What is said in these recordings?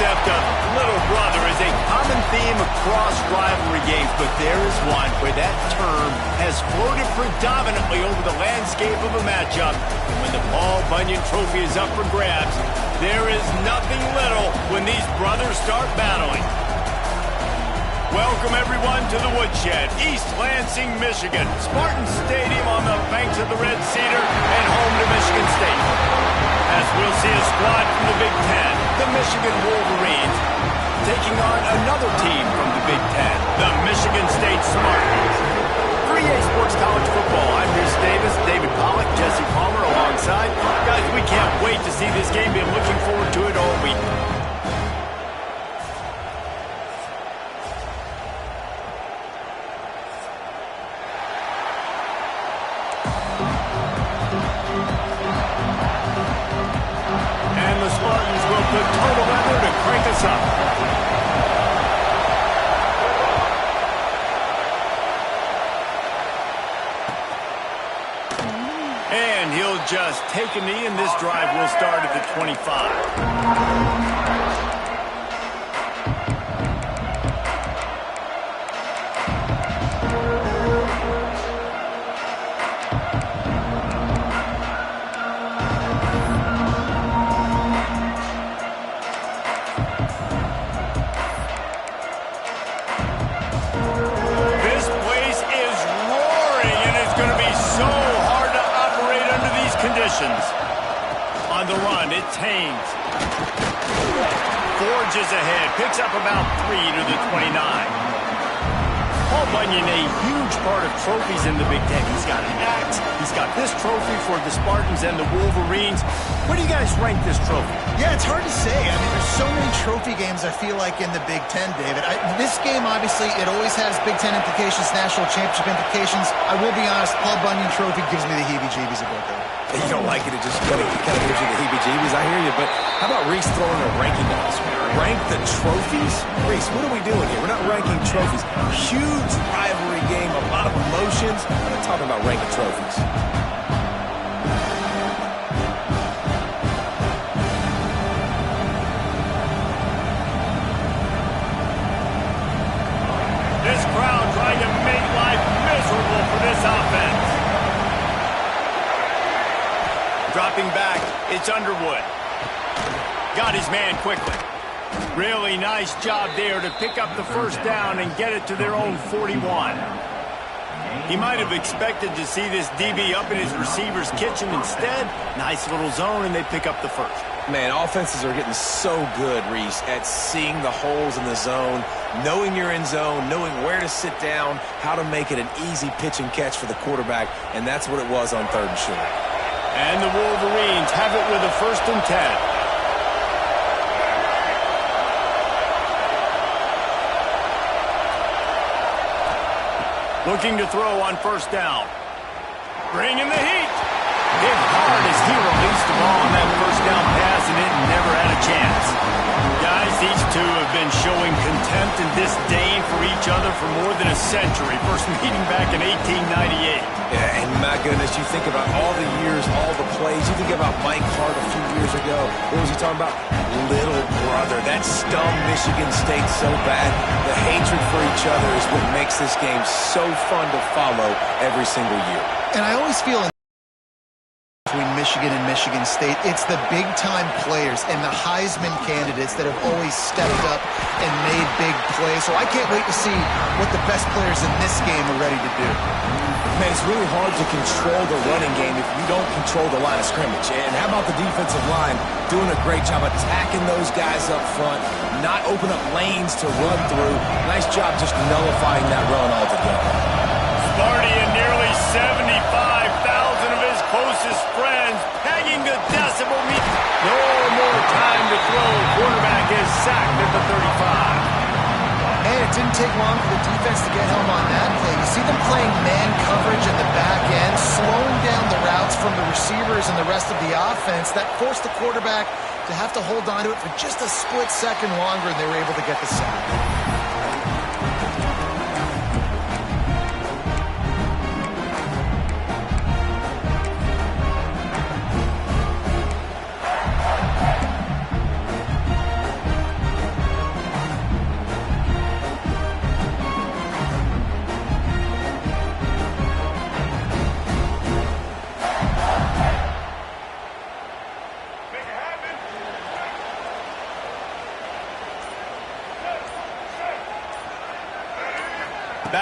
concept of little brother is a common theme across rivalry games, but there is one where that term has floated predominantly over the landscape of a matchup. And when the Paul Bunyan Trophy is up for grabs, there is nothing little when these brothers start battling. Welcome, everyone, to the Woodshed, East Lansing, Michigan. Spartan Stadium on the banks of the Red Cedar and home to Michigan State. As we'll see a squad from the Big Ten, the Michigan Wolverines, taking on another team from the Big Ten, the Michigan State Spartans. 3A Sports College Football. I'm Bruce Davis, David Pollack, Jesse Palmer alongside. Guys, we can't wait to see this game. Been looking forward to it all week. And he'll just take a knee, and this drive will start at the 25. On the run, it's Haynes. Forges ahead, picks up about 3 to the 29. Paul Bunyan, a huge part of trophies in the Big Ten. He's got an axe. He's got this trophy for the Spartans and the Wolverines. Where do you guys rank this trophy? Yeah, it's hard to say. I mean, there's so many trophy games, I feel like, in the Big Ten, David. This game, obviously, it always has Big Ten implications, national championship implications. I will be honest, Paul Bunyan Trophy gives me the heebie-jeebies about that. You don't like it, it just kind of gives you the heebie-jeebies. I hear you, but how about Reese throwing a ranking on us? Rank the trophies? Reese, what are we doing here? We're not ranking trophies. Huge rivalry game, a lot of emotions. I'm not talking about ranking trophies. This crowd trying to make life miserable for this offense. Dropping back, it's Underwood. Got his man quickly. Really nice job there to pick up the first down and get it to their own 41. He might have expected to see this DB up in his receiver's kitchen. Instead, nice little zone, and they pick up the first. Man, offenses are getting so good, Reese, at seeing the holes in the zone, knowing you're in zone, knowing where to sit down, how to make it an easy pitch and catch for the quarterback, and that's what it was on 3rd and short. And the Wolverines have it with a 1st and 10. Looking to throw on 1st down. Bringing the heat. Hit hard as he released the ball on that 1st down pass, and it never had a chance. Guys, these two have been showing contempt and disdain for each other for more than a century. First meeting back in 1898. Yeah, and my goodness, you think about all the years, all the plays. You think about Mike Hart a few years ago. What was he talking about? Little brother. That stung Michigan State so bad. The hatred for each other is what makes this game so fun to follow every single year. And I always feel between Michigan and Michigan State, it's the big-time players and the Heisman candidates that have always stepped up and made big plays. So I can't wait to see what the best players in this game are ready to do. Man, it's really hard to control the running game if you don't control the line of scrimmage. And how about the defensive line doing a great job attacking those guys up front, not open up lanes to run through. Nice job just nullifying that run altogether. Sparty and nearly 75,000 of his closest friends pegging the decibel meter. No more time to throw. Quarterback is sacked at the 35. And it didn't take long for the defense to get home on that play. You see them playing man coverage in the back end, slowing down the routes from the receivers and the rest of the offense. That forced the quarterback to have to hold on to it for just a split second longer, and they were able to get the sack.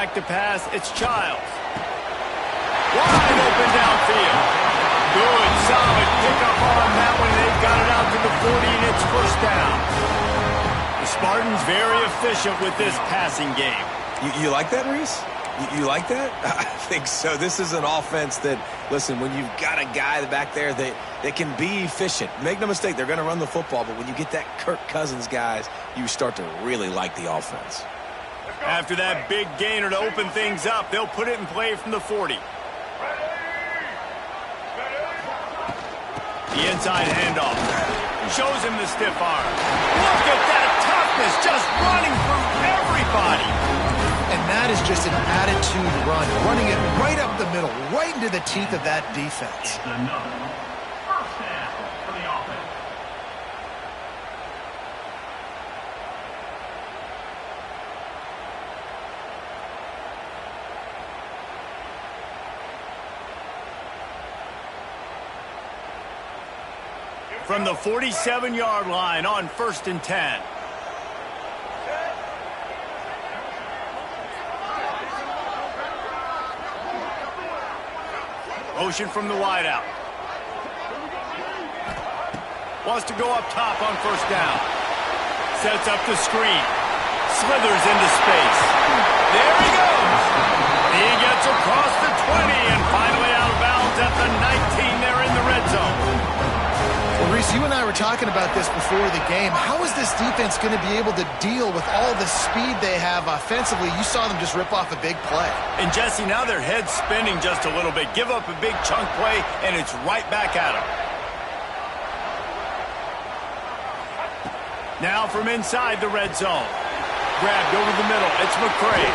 back to pass. It's Childs. Wide open downfield. Good, solid pickup on that one. They've got it out to the 40, and it's first down. The Spartans very efficient with this passing game. You like that, Reese? You like that? I think so. This is an offense that, listen, when you've got a guy back there that can be efficient, make no mistake, they're going to run the football, but when you get that Kirk Cousins guys, you start to really like the offense. After that big gainer to open things up, they'll put it in play from the 40. The inside handoff. Shows him the stiff arm. Look at that toughness, just running through everybody. And that is just an attitude run, running it right up the middle, right into the teeth of that defense. First down for the offense. From the 47-yard line on 1st and 10. Motion from the wideout. Wants to go up top on 1st down. Sets up the screen. Slithers into space. There he goes. He gets across the 20 and finally out of bounds at the 19 there in the red zone. Well, Reese, you and I were talking about this before the game. How is this defense going to be able to deal with all the speed they have offensively? You saw them just rip off a big play. And Jesse, now their head's spinning just a little bit. Give up a big chunk play, and it's right back at them. Now from inside the red zone. Grabbed over the middle. It's McCray.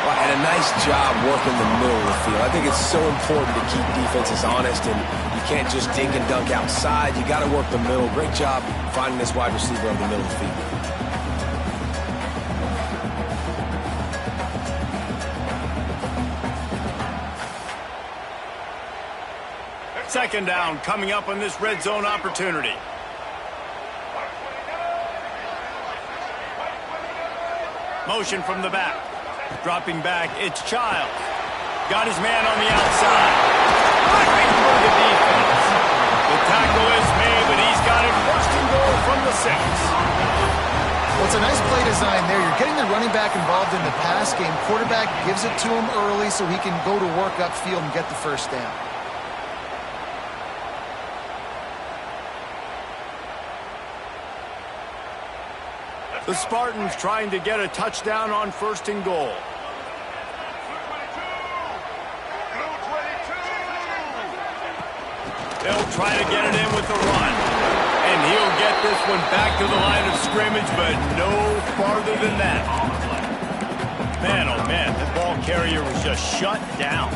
Well, and a nice job working the middle of the field. I think it's so important to keep defenses honest, and you can't just dink and dunk outside. You got to work the middle. Great job finding this wide receiver over the middle of the field. Second down coming up on this red zone opportunity. Motion from the back. Dropping back, it's Childs. Got his man on the outside. Right through the defense. The tackle is made, but he's got it 1st and goal from the 6. Well, it's a nice play design there. You're getting the running back involved in the pass game. Quarterback gives it to him early so he can go to work upfield and get the 1st down. The Spartans trying to get a touchdown on 1st and goal. They'll try to get it in with the run. And he'll get this one back to the line of scrimmage, but no farther than that. Man, oh man, the ball carrier was just shut down.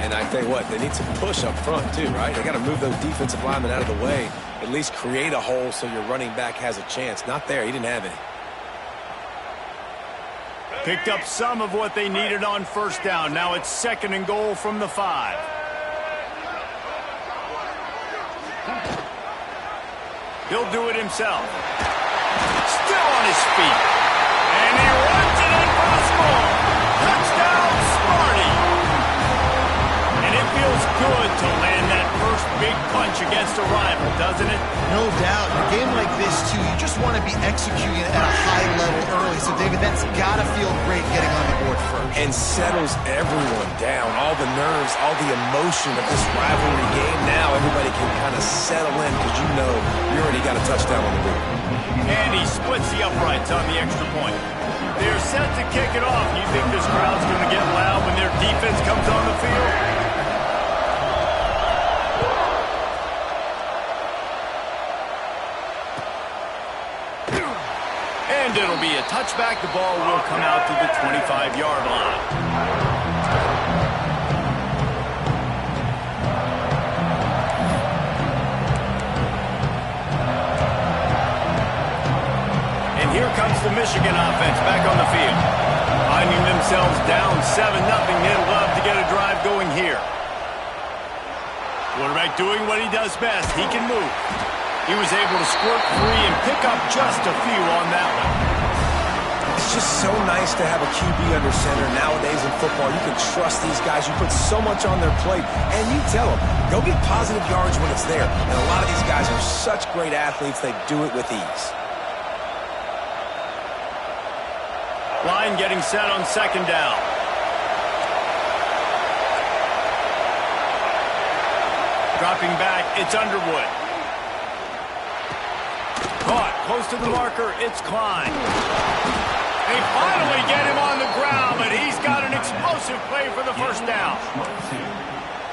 And I tell you what, they need some push up front too, right? They got to move those defensive linemen out of the way. At least create a hole so your running back has a chance. Not there. He didn't have any. Picked up some of what they needed on 1st down. Now it's 2nd and goal from the 5. He'll do it himself. Still on his feet. And he runs it in for the score. Touchdown, Sparty. And it feels good to land that first big punch against a rival, doesn't it? No doubt. In a game like this, too, you just want to be executing at a high level early. So, David, that's got to feel great getting on the board first. And settles everyone down. All the nerves, all the emotion of this rivalry game. Now everybody can kind of settle in because you know you already got a touchdown on the board. And he splits the uprights on the extra point. They're set to kick it off. You think this crowd's going to get loud when their defense comes on the field? And it'll be a touchback. The ball will come out to the 25-yard line. And here comes the Michigan offense back on the field. Finding themselves down 7-0. They'd love to get a drive going here. Quarterback doing what he does best. He can move. He was able to squirt free and pick up just a few on that one. just so nice to have a QB under center. Nowadays in football, you can trust these guys. You put so much on their plate, and you tell them, go get positive yards when it's there. And a lot of these guys are such great athletes, they do it with ease. Line getting set on second down. Dropping back, it's Underwood. Caught, close to the marker, it's Klein. They finally get him on the ground, but he's got an explosive play for the first down.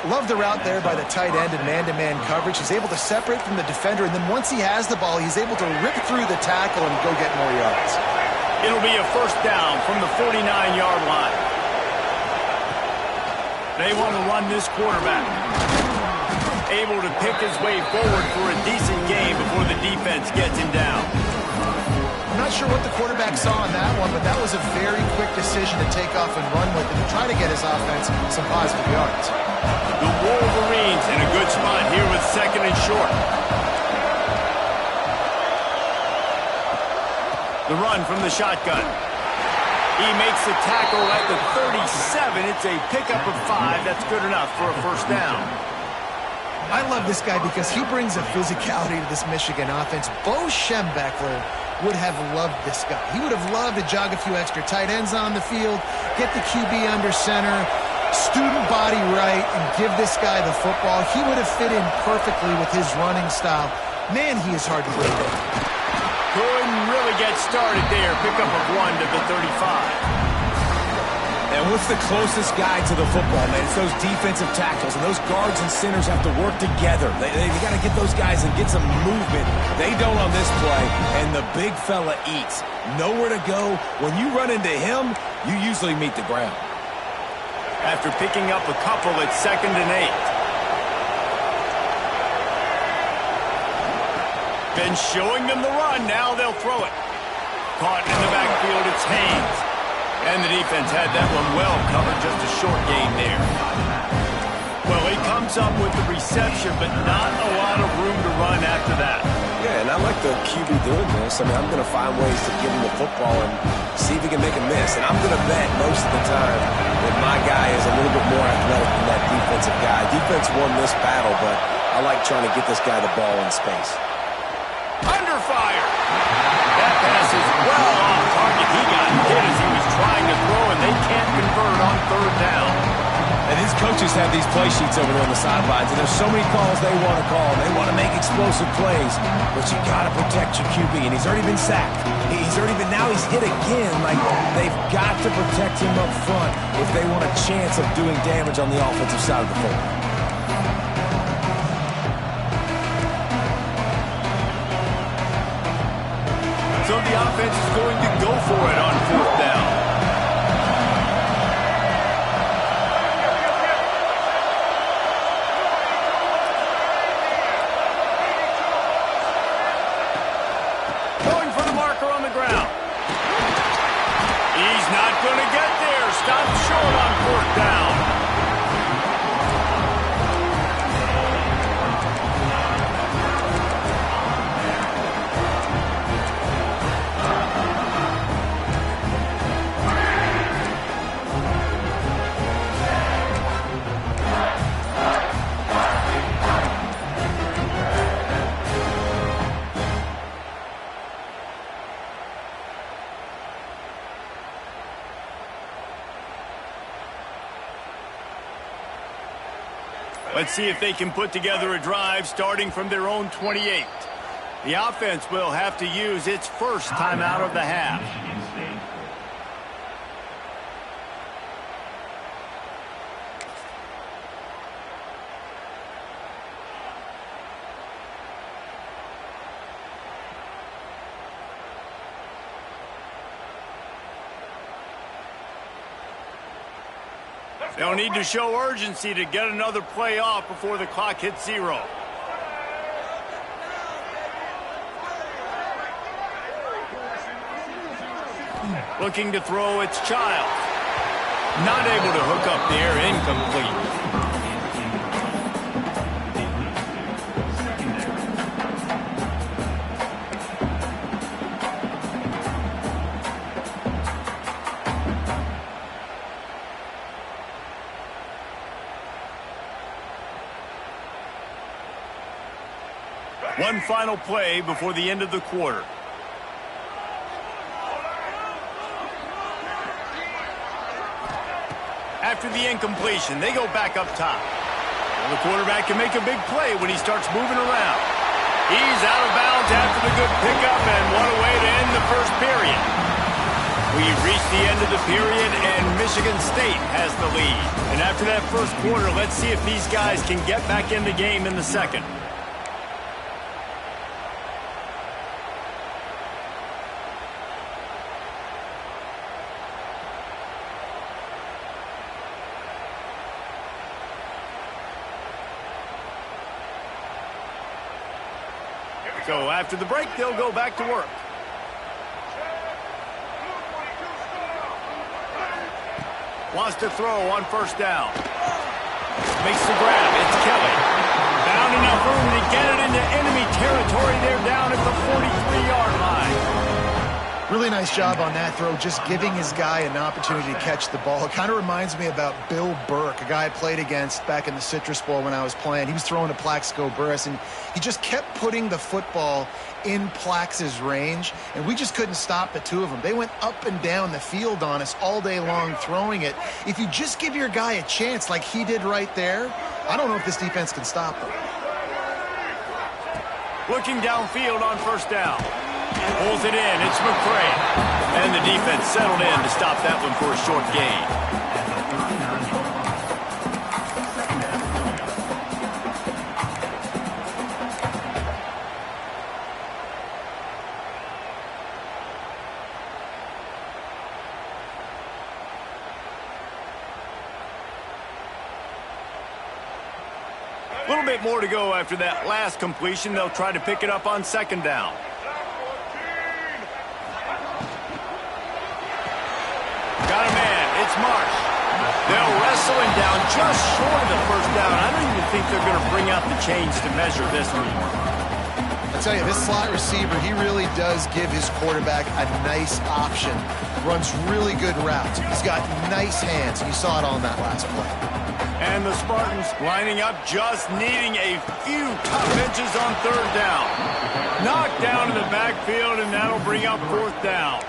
Love the route there by the tight end in man-to-man coverage. He's able to separate from the defender, and then once he has the ball, he's able to rip through the tackle and go get more yards. It'll be a first down from the 49-yard line. They want to run this quarterback. Able to pick his way forward for a decent game before the defense gets him down. I'm not sure what the quarterback saw on that one, but that was a very quick decision to take off and run with it to try to get his offense some positive yards. The Wolverines in a good spot here with second and short. The run from the shotgun. He makes the tackle at the 37. It's a pickup of 5. That's good enough for a first down. I love this guy because he brings a physicality to this Michigan offense. Bo Schembechler would have loved this guy. He would have loved to jog a few extra tight ends on the field, get the QB under center, student body right, and give this guy the football. He would have fit in perfectly with his running style. Man, he is hard to bring down. Couldn't really get started there. Pickup of 1 to the 35. And what's the closest guy to the football, man? It's those defensive tackles, and those guards and centers have to work together. They got to get those guys and get some movement. They don't on this play, and the big fella eats. Nowhere to go. When you run into him, you usually meet the ground. After picking up a couple, it's 2nd and 8. Been showing them the run. Now they'll throw it. Caught in the backfield, it's Haynes. And the defense had that one well covered, just a short gain there. Well, he comes up with the reception, but not a lot of room to run after that. Yeah, and I like the QB doing this. I mean, I'm going to find ways to give him the football and see if he can make a miss. And I'm going to bet most of the time that my guy is a little bit more athletic than that defensive guy. Defense won this battle, but I like trying to get this guy the ball in space. Under fire. That pass is well off target. He got hit as he was trying to throw, and they can't convert on 3rd down. And his coaches have these play sheets over there on the sidelines, and there's so many calls they want to call. They want to make explosive plays, but you got to protect your QB, and he's already been sacked. Now he's hit again. Like, they've got to protect him up front if they want a chance of doing damage on the offensive side of the football. So the offense is going to go for it on 4th down. Going for the marker on the ground. He's not going to get there. Stopped short on 4th down. Let's see if they can put together a drive starting from their own 28. The offense will have to use its first timeout of the half. They'll need to show urgency to get another play off before the clock hits 0. Looking to throw, it's Child. Not able to hook up there, incomplete. One final play before the end of the quarter. After the incompletion, they go back up top. Well, the quarterback can make a big play when he starts moving around. He's out of bounds after the good pickup, and what a way to end the first period. We've reached the end of the period, and Michigan State has the lead. And after that first quarter, let's see if these guys can get back in the game in the second. So after the break, they'll go back to work. Wants to throw on first down. Makes the grab. It's Kelly. Found enough room to get it into enemy territory. They're down at the 43-yard line. Really nice job on that throw, just giving his guy an opportunity to catch the ball. It kind of reminds me about Bill Burke, a guy I played against back in the Citrus Bowl when I was playing. He was throwing to Plaxico Burress, and he just kept putting the football in Plax's range, and we just couldn't stop the two of them. They went up and down the field on us all day long throwing it. If you just give your guy a chance like he did right there, I don't know if this defense can stop them. Looking downfield on first down. Pulls it in. It's McCray. And the defense settled in to stop that one for a short gain. A little bit more to go after that last completion. They'll try to pick it up on second down. Got a man. It's Marsh. They'll wrestle him down just short of the first down. I don't even think they're going to bring out the chains to measure this one. I tell you, this slot receiver, he really does give his quarterback a nice option. Runs really good routes. He's got nice hands. You saw it on that last play. And the Spartans lining up, just needing a few tough inches on third down. Knocked down in the backfield, and that'll bring up fourth down.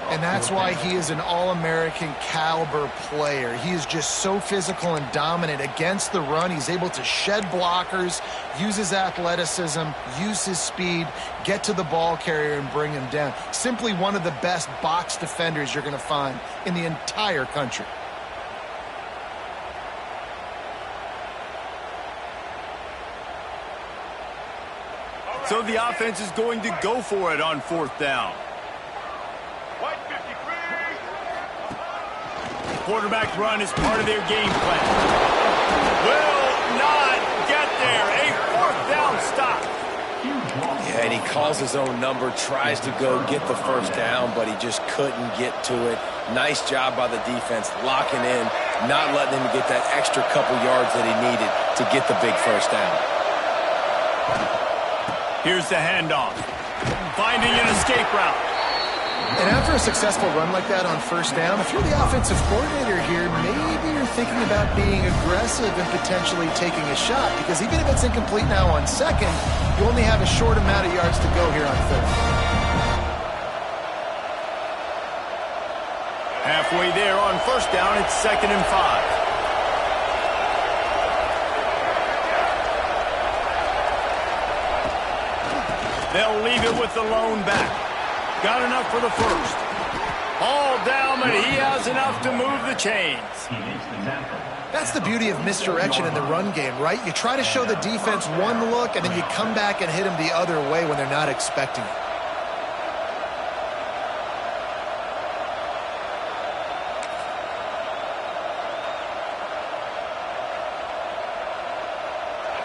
And that's why he is an All-American caliber player. He is just so physical and dominant against the run. He's able to shed blockers, use his athleticism, use his speed, get to the ball carrier and bring him down. Simply one of the best box defenders you're going to find in the entire country. So the offense is going to go for it on fourth down. Quarterback run is part of their game plan. Will not get there. A fourth down stop. Yeah, and he calls his own number, tries to go get the first down, but he just couldn't get to it. Nice job by the defense, locking in, not letting him get that extra couple yards that he needed to get the big first down. Here's the handoff. Finding an escape route. And after a successful run like that on first down, if you're the offensive coordinator here, maybe you're thinking about being aggressive and potentially taking a shot, because even if it's incomplete now on second, you only have a short amount of yards to go here on third. Halfway there on first down, it's 2nd and 5. They'll leave it with the lone back. Got enough for the first. All down, but he has enough to move the chains. That's the beauty of misdirection in the run game, right? You try to show the defense one look, and then you come back and hit them the other way when they're not expecting it.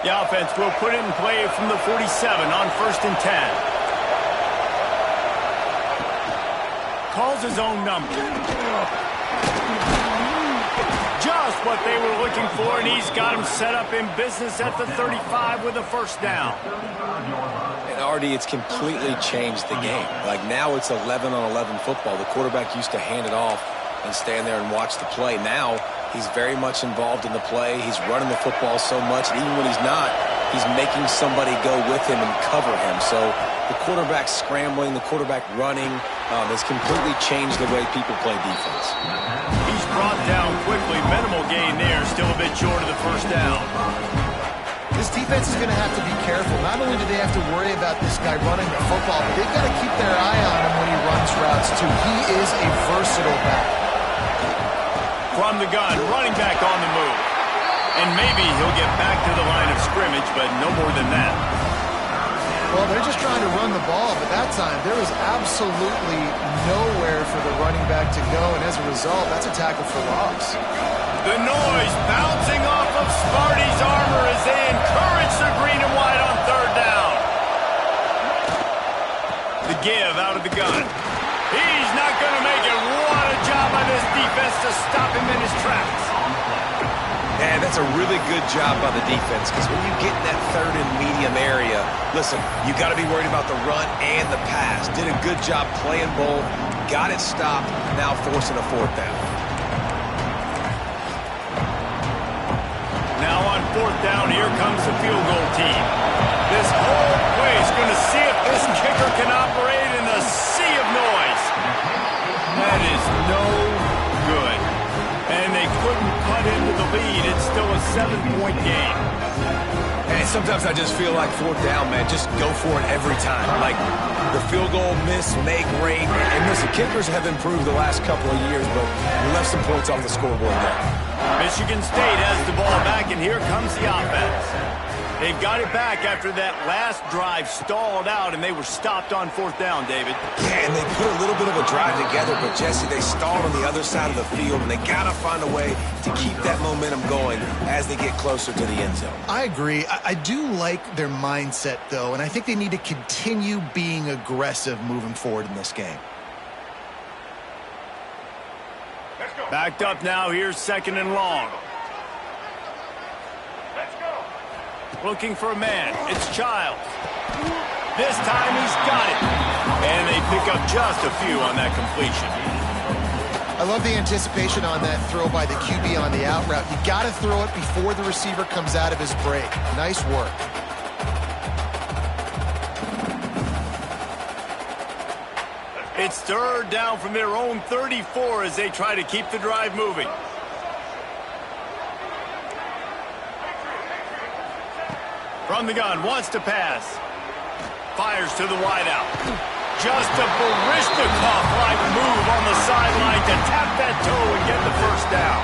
The offense will put it in play from the 47 on 1st and 10. Calls his own number. Just what they were looking for, and he's got him set up in business at the 35 with a first down. And Artie, it's completely changed the game. Like now it's 11-on-11 football. The quarterback used to hand it off and stand there and watch the play. Now, he's very much involved in the play. He's running the football so much, and even when he's not, he's making somebody go with him and cover him. So the quarterback scrambling, the quarterback running has completely changed the way people play defense. He's brought down quickly. Minimal gain there. Still a bit short of the first down. This defense is going to have to be careful. Not only do they have to worry about this guy running the football, but they've got to keep their eye on him when he runs routes, too. He is a versatile back. From the gun, running back on the move. And maybe he'll get back to the line of scrimmage, but no more than that. Well, they're just trying to run the ball, but that time there was absolutely nowhere for the running back to go, and as a result, that's a tackle for loss. The noise bouncing off of Sparty's armor as they encourage the green and white on third down. The give out of the gun. He's not going to make it. What a job by this defense to stop him in his tracks. Yeah, that's a really good job by the defense, because when you get in that third and medium area, listen, you got to be worried about the run and the pass. Did a good job playing both, got it stopped, now forcing a fourth down. Now on fourth down, here comes the field goal team. This whole place going to see if this kicker can operate in the sea of noise. That is no good. And they couldn't cut into the lead. It's still a 7-point game. And sometimes I just feel like fourth down, man, just go for it every time. Like the field goal miss, make, rate. And listen, kickers have improved the last couple of years, but we left some points off the scoreboard there. Michigan State has the ball back, and here comes the offense. They've got it back after that last drive stalled out, and they were stopped on fourth down, David. Yeah, and they put a little bit of a drive together, but, Jesse, they stalled on the other side of the field, and they got to find a way to keep that momentum going as they get closer to the end zone. I agree. I do like their mindset, though, and I think they need to continue being aggressive moving forward in this game. Backed up now, here's second and long. Looking for a man. It's Childs. This time he's got it. And they pick up just a few on that completion. I love the anticipation on that throw by the QB on the out route. You got to throw it before the receiver comes out of his break. Nice work. It's third down from their own 34 as they try to keep the drive moving. From the gun, wants to pass. Fires to the wideout. Just a Barishnikov-like move on the sideline to tap that toe and get the first down.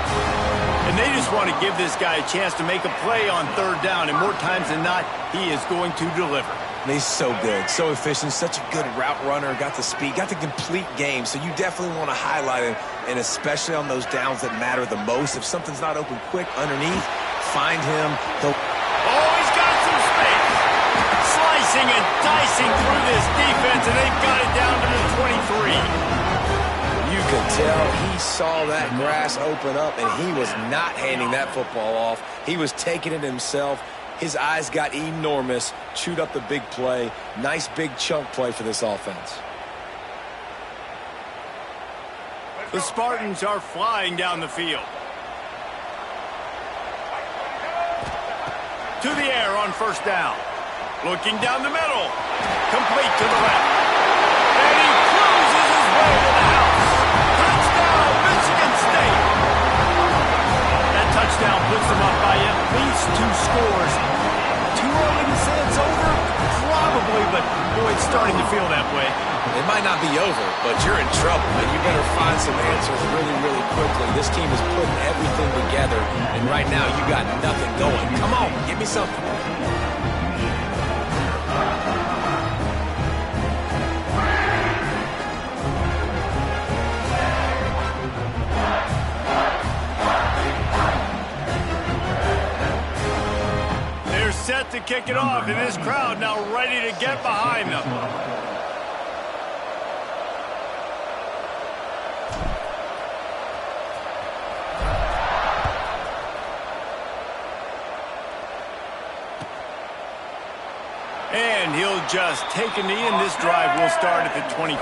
And they just want to give this guy a chance to make a play on third down, and more times than not, he is going to deliver. And he's so good, so efficient, such a good route runner, got the speed, got the complete game. So you definitely want to highlight him, and especially on those downs that matter the most. If something's not open quick underneath, find him. Oh, he's got some space. Slicing and dicing through this defense, and they've got it down to the 23. You could tell he saw that grass open up, and he was not handing that football off. He was taking it himself. His eyes got enormous, chewed up the big play. Nice big chunk play for this offense. The Spartans are flying down the field. To the air on first down. Looking down the middle. Complete to the left. And he cruises his way to the house. Touchdown, Michigan State. That touchdown puts them up by at least 2 scores. Too early to say it's over? Probably, but boy, it's starting to feel that way. It might not be over, but you're in trouble, and you better find some answers really, really quickly. This team is putting everything together, and right now you got nothing going. Come on, give me something. They're set to kick it off, and this crowd now ready to get behind them. And he'll just take a knee, and this drive will start at the 25.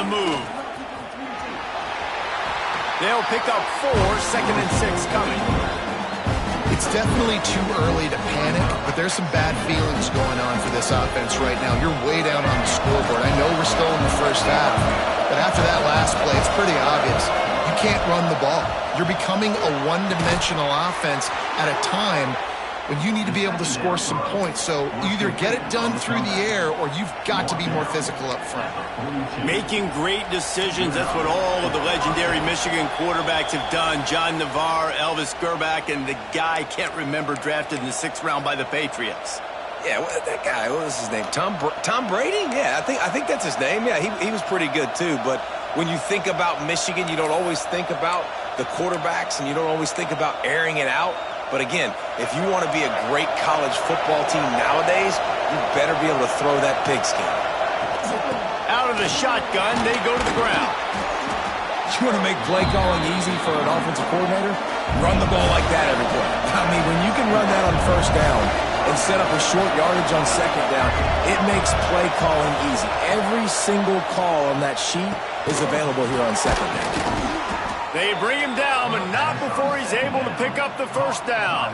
the move. They'll pick up 4, 2nd and 6 coming. It's definitely too early to panic, but there's some bad feelings going on for this offense right now. You're way down on the scoreboard. I know we're still in the first half, but after that last play, it's pretty obvious. You can't run the ball. You're becoming a one-dimensional offense at a time when you need to be able to score some points. So either get it done through the air or you've got to be more physical up front. Making great decisions, that's what all of the legendary Michigan quarterbacks have done. John Navarre, Elvis Gerbach, and the guy I can't remember drafted in the 6th round by the Patriots. Yeah, that guy, what was his name? Tom Brady? Yeah, I think that's his name. Yeah, he was pretty good too. But when you think about Michigan, you don't always think about the quarterbacks and you don't always think about airing it out. But again, if you want to be a great college football team nowadays, you better be able to throw that pigskin. Out of the shotgun, they go to the ground. You want to make play calling easy for an offensive coordinator? Run the ball like that every play. I mean, when you can run that on 1st down and set up a short yardage on 2nd down, it makes play calling easy. Every single call on that sheet is available here on 2nd down. They bring him down, but not before he's able to pick up the 1st down.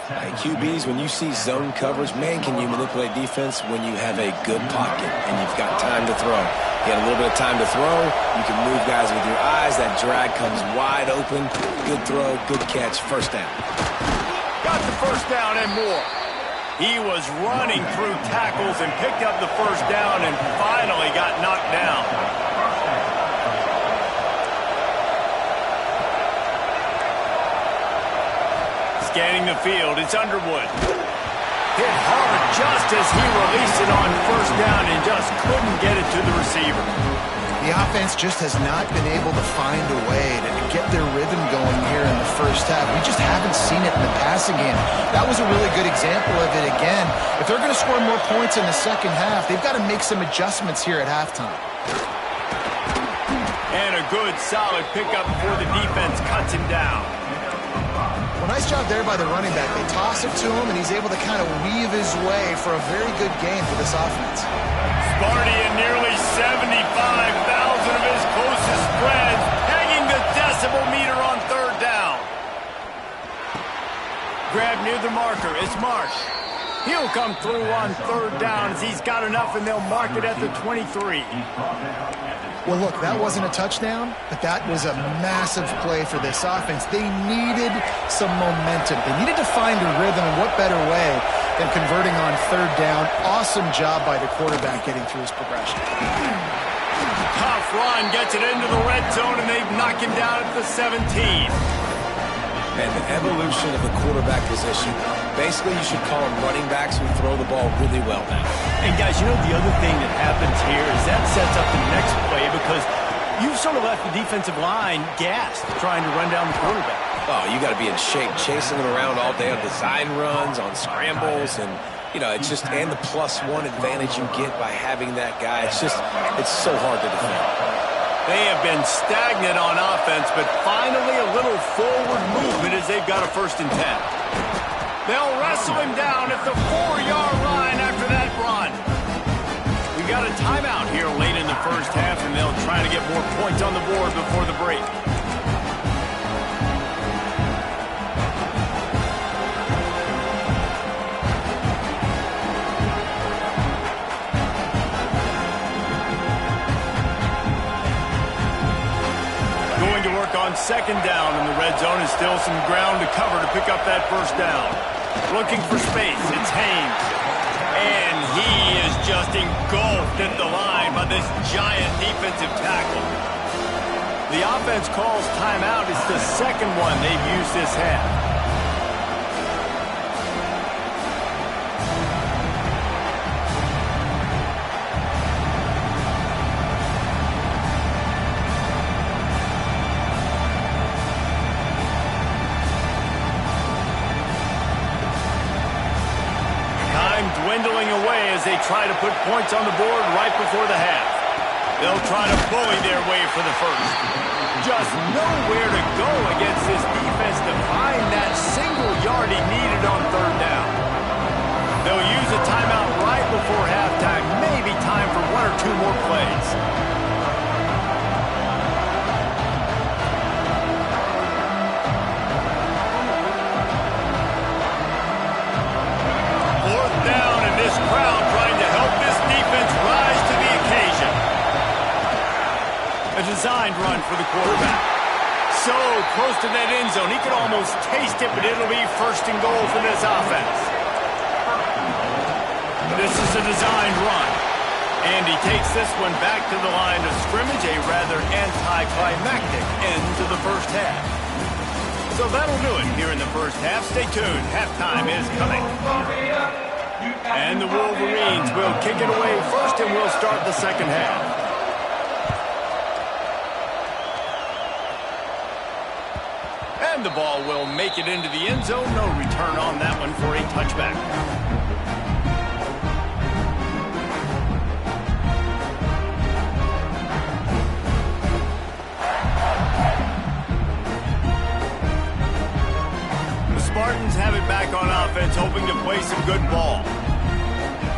Hey, QBs, when you see zone coverage, man, can you manipulate defense when you have a good pocket and you've got time to throw. You got a little bit of time to throw. You can move guys with your eyes. That drag comes wide open. Good throw, good catch, 1st down. Got the 1st down and more. He was running through tackles and picked up the 1st down and finally got knocked down. Scanning the field, it's Underwood. Hit hard just as he released it on 1st down and just couldn't get it to the receiver. The offense just has not been able to find a way to get their rhythm going here in the 1st half. We just haven't seen it in the passing game. That was a really good example of it again. If they're going to score more points in the 2nd half, they've got to make some adjustments here at halftime. And a good, solid pickup before the defense cuts him down. Well, nice job there by the running back. They toss it to him, and he's able to kind of weave his way for a very good game for this offense. Sparty and nearly 75,000 of his closest friends hanging the decibel meter on 3rd down. Grab near the marker. It's Marsh. He'll come through on 3rd down as he's got enough, and they'll mark it at the 23. Well, look, that wasn't a touchdown, but that was a massive play for this offense. They needed some momentum. They needed to find a rhythm, and what better way than converting on 3rd down. Awesome job by the quarterback getting through his progression. Tough run gets it into the red zone, and they knock him down at the 17. And the evolution of the quarterback position, basically you should call them running backs who throw the ball really well now. And guys, you know the other thing that happens here is that sets up the next play because you've sort of left the defensive line gassed trying to run down the quarterback. Oh, you got to be in shape, chasing him around all day on design runs, on scrambles, and you know, it's just, and the +1 advantage you get by having that guy. It's so hard to defend. They have been stagnant on offense, but finally a little forward movement as they've got a 1st and 10. They'll wrestle him down at the 4-yard line after that run. We got a timeout here late in the 1st half, and they'll try to get more points on the board before the break. On 2nd down in the red zone is still some ground to cover to pick up that 1st down. Looking for space, it's Haynes. And he is just engulfed at the line by this giant defensive tackle. The offense calls timeout. It's the 2nd one they've used this half. Dwindling away as they try to put points on the board right before the half. They'll try to bully their way for the 1st. Just nowhere to go against this defense to find that single yard he needed on 3rd down. They'll use a timeout right before halftime. Maybe time for 1 or 2 more plays. designed run for the quarterback. So close to that end zone, he could almost taste it, but it'll be first and goal for this offense. This is a designed run. And he takes this one back to the line of scrimmage, a rather anticlimactic end to the first half. So that'll do it here in the first half. Stay tuned. Halftime is coming. And the Wolverines will kick it away first, and we'll start the second half. And the ball will make it into the end zone. No return on that one for a touchback. Spartans have it back on offense, hoping to play some good ball.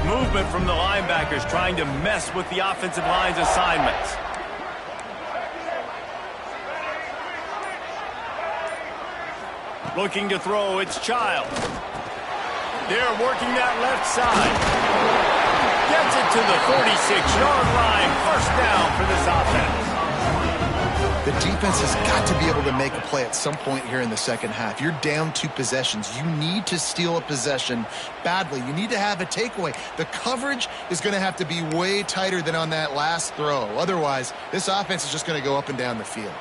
Movement from the linebackers trying to mess with the offensive line's assignments. Looking to throw, it's Child. They're working that left side. Gets it to the 46-yard line. First down for this offense. The defense has got to be able to make a play at some point here in the second half. You're down 2 possessions. You need to steal a possession badly. You need to have a takeaway. The coverage is going to have to be way tighter than on that last throw. Otherwise, this offense is just going to go up and down the field.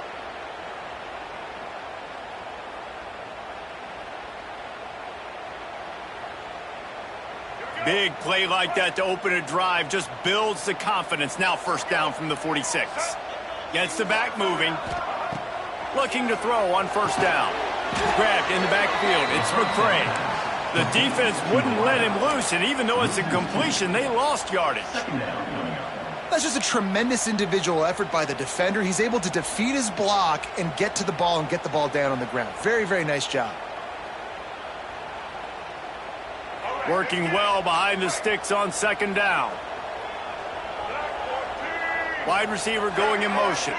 Big play like that to open a drive just builds the confidence. Now first down from the 46. Gets the back moving. Looking to throw on first down. Grabbed in the backfield. It's McCray. The defense wouldn't let him loose, and even though it's a completion, they lost yardage. That's just a tremendous individual effort by the defender. He's able to defeat his block and get to the ball and get the ball down on the ground. Very, very nice job. Working well behind the sticks on second down. Wide receiver going in motion.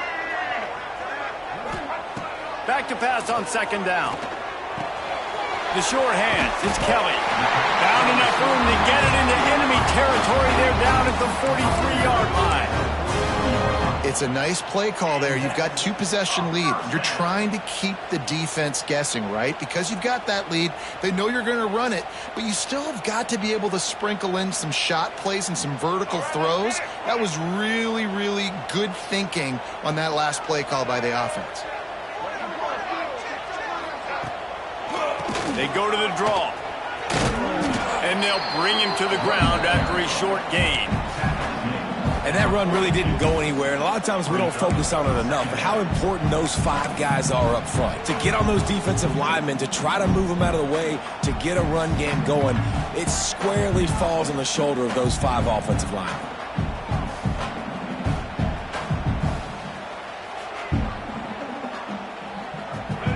Back to pass on second down. The short hands. It's Kelly. Found enough room to get it into enemy territory. They're down at the 43-yard line. It's a nice play call there. You've got 2 possession lead. You're trying to keep the defense guessing, right? Because you've got that lead. They know you're going to run it, but you still have got to be able to sprinkle in some shot plays and some vertical throws. That was really, really good thinking on that last play call by the offense. They go to the draw. And they'll bring him to the ground after a short gain. And that run really didn't go anywhere. And a lot of times we don't focus on it enough. But how important those 5 guys are up front. To get on those defensive linemen, to try to move them out of the way, to get a run game going, it squarely falls on the shoulder of those 5 offensive linemen.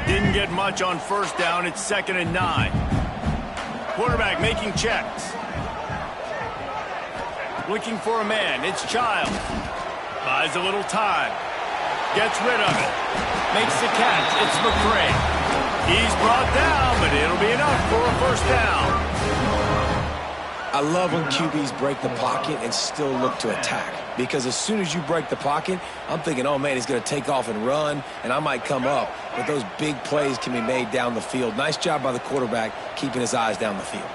Didn't get much on first down. It's 2nd and 9. Quarterback making checks. Looking for a man. It's Child. Buys a little time. Gets rid of it. Makes the catch. It's McCray. He's brought down, but it'll be enough for a first down. I love when QBs break the pocket and still look to attack. Because as soon as you break the pocket, I'm thinking, oh, man, he's going to take off and run, and I might come up. But those big plays can be made down the field. Nice job by the quarterback keeping his eyes down the field.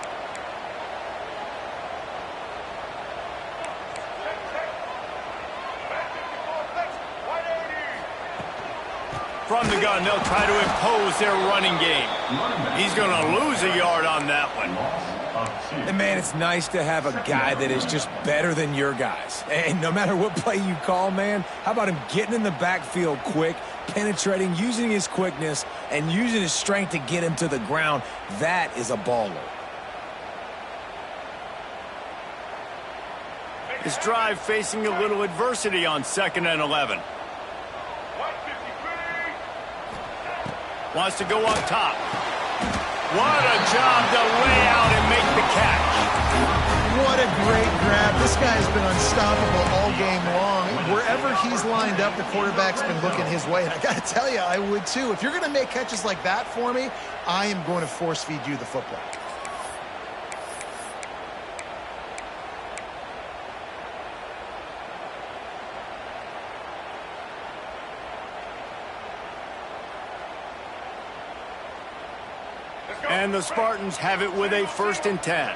From the gun, they'll try to impose their running game. He's going to lose a yard on that one. And, man, it's nice to have a guy that is just better than your guys. And no matter what play you call, man, how about him getting in the backfield quick, penetrating, using his quickness, and using his strength to get him to the ground? That is a baller. This drive facing a little adversity on 2nd and 11. Wants to go up top. What a job to lay out and make the catch. What a great grab. This guy's been unstoppable all game long. Wherever he's lined up, the quarterback's been looking his way. And I got to tell you, I would too. If you're going to make catches like that for me, I am going to force feed you the football. And the Spartans have it with a 1st and 10.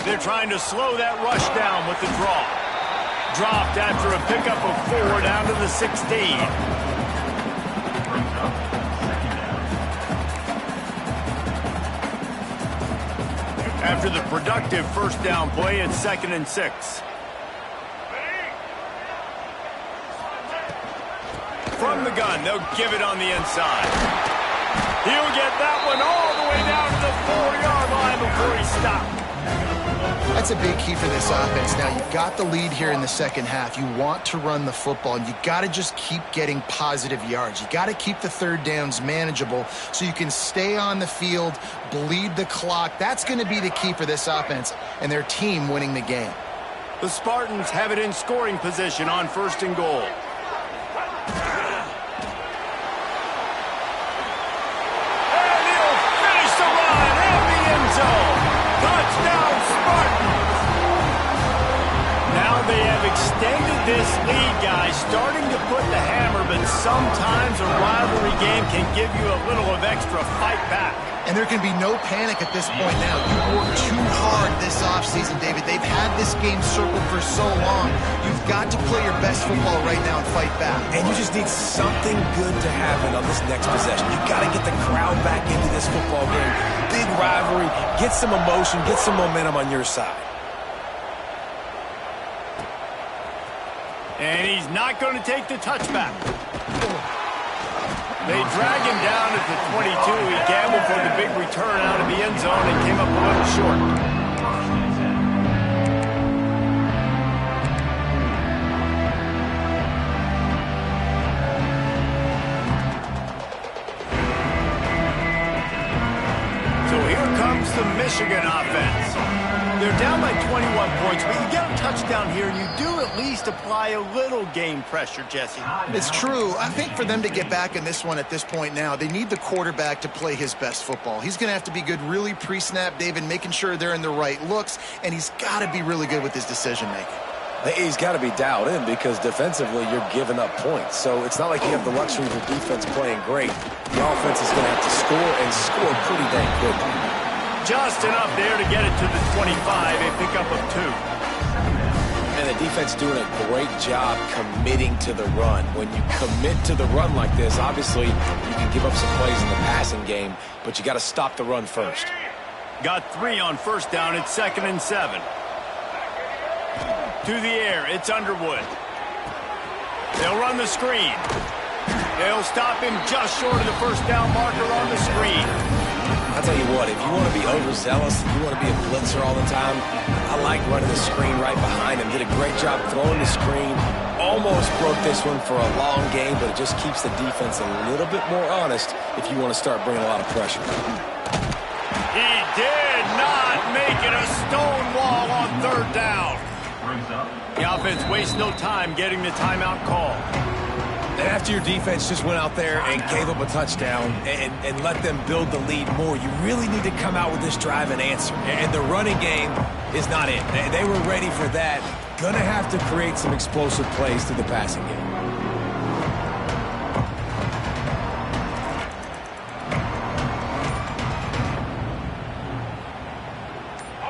They're trying to slow that rush down with the draw. Dropped after a pickup of 4 down to the 16. After the productive 1st down play, it's 2nd and 6. From the gun, they'll give it on the inside. He'll get that one all the way down to the 4-yard line before he stopped. That's a big key for this offense. Now, you've got the lead here in the second half. You want to run the football, and you got to just keep getting positive yards. You got to keep the 3rd downs manageable so you can stay on the field, bleed the clock. That's going to be the key for this offense and their team winning the game. The Spartans have it in scoring position on 1st and goal. And he'll finish the run in the end zone. Touchdown, Spartans! Now they have extended this lead, guys, starting to put the hammer, but sometimes a rivalry game can give you a little of extra fight back. And there can be no panic at this point now. You worked too hard this offseason, David. They've had this game circled for so long. You've got to play your best football right now and fight back. And you just need something good to happen on this next possession. You got to get the crowd back into this football game. Big rivalry. Get some emotion. Get some momentum on your side. And he's not going to take the touchback. They drag him down at the 22. He gambled for the big return out of the end zone and came up a little short. So here comes the Michigan offense. They're down by 21 points, but you get a touchdown here, and you do at least apply a little game pressure, Jesse. It's true. I think for them to get back in this one at this point now, they need the quarterback to play his best football. He's going to have to be good really pre-snap, David, making sure they're in the right looks, and he's got to be really good with his decision-making. He's got to be dialed in because defensively you're giving up points. So it's not like you have the luxury of your defense playing great. The offense is going to have to score and score pretty dang quickly. Just enough there to get it to the 25, a pickup of 2. And the defense doing a great job committing to the run. When you commit to the run like this, obviously you can give up some plays in the passing game, but you got to stop the run first. Got 3 on 1st down. It's 2nd and 7. To the air, it's Underwood. They'll run the screen. They'll stop him just short of the 1st down marker on the screen. I'll tell you what, if you want to be overzealous, if you want to be a blitzer all the time, I like running the screen right behind him. Did a great job throwing the screen. Almost broke this one for a long game, but it just keeps the defense a little bit more honest if you want to start bringing a lot of pressure. He did not make it a stone wall on 3rd down. The offense wastes no time getting the timeout call. And after your defense just went out there and gave up a touchdown and let them build the lead more, you really need to come out with this drive and answer. And the running game is not it. They were ready for that. Gonna have to create some explosive plays through the passing game.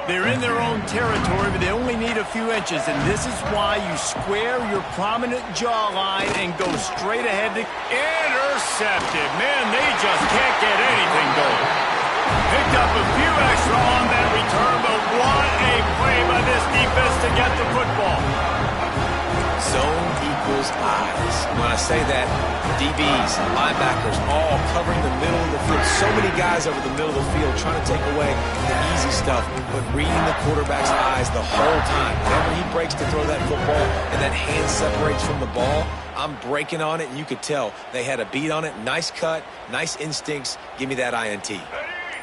They're in their own territory, but they only need a few inches, and this is why you square your prominent jawline and go straight ahead to intercepted. Man, they just can't get anything going. Picked up a few extra on that return, but what a play by this defense to get the football. Zone equals eyes. When I say that, DBs, linebackers, all covering the middle of the field. So many guys over the middle of the field trying to take away the easy stuff, but reading the quarterback's eyes the whole time. Whenever he breaks to throw that football and that hand separates from the ball, I'm breaking on it, and you could tell they had a beat on it. Nice cut, nice instincts. Give me that INT.